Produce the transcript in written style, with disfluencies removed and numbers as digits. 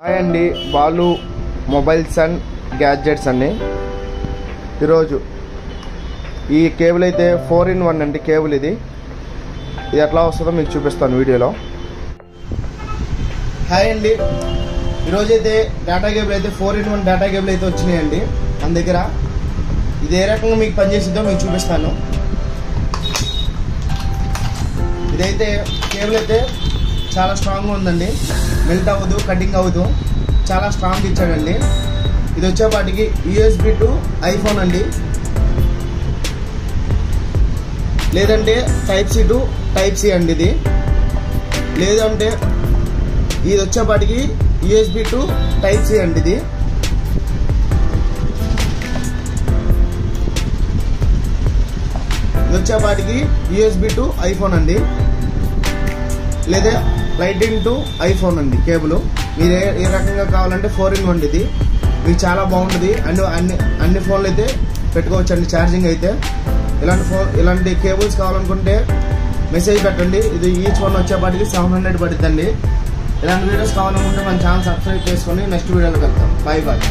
Hi అండి, Balu mobiles and gadgets అండి. ఈరోజు ఈ కేబుల్ అయితే 4-in-1 అండి. కేబుల్ ఇది ఎట్లా వస్తుందో మీకు చూపిస్తాను వీడియోలో. హాయ్ అండి, ఈరోజైతే డేటా కేబుల్ అయితే 4-in-1 డేటా కేబుల్ అయితే వచ్చినాయండి మన దగ్గర. ఇది ఏ రకంగా మీకు పనిచేసిద్దో మీకు చూపిస్తాను. ఇదైతే కేబుల్ అయితే చాలా స్ట్రాంగ్గా ఉందండి, మెల్ట్ అవ్వదు, కటింగ్ అవ్వదు, చాలా స్ట్రాంగ్ ఇచ్చాడండి. ఇది వచ్చేపాటికి USB టు ఐఫోన్ అండి, లేదంటే Type-C టు Type-C అండి. ఇది లేదంటే ఇది వచ్చేపాటికి USB టు Type-C అండి. ఇది వచ్చేపాటికి USB టు ఐఫోన్ అండి, లేదా లైటింగ్ టు ఐఫోన్ అండి. కేబుల్ మీరు ఏ రకంగా కావాలంటే 4-in-1 ఇది మీకు చాలా బాగుంటుంది. అన్ని ఫోన్లు అయితే పెట్టుకోవచ్చు అండి. ఛార్జింగ్ అయితే ఇలాంటి కేబుల్స్ కావాలనుకుంటే మెసేజ్ పెట్టండి. ఇది ఈచ్ వన్ వచ్చేపాటికి 700 పడుతుందండి. ఇలాంటి వీడియోస్ కావాలనుకుంటే మన ఛానల్ సబ్స్క్రైబ్ చేసుకొని నెక్స్ట్ వీడియోలోకి వెళ్తాం. Bye bye.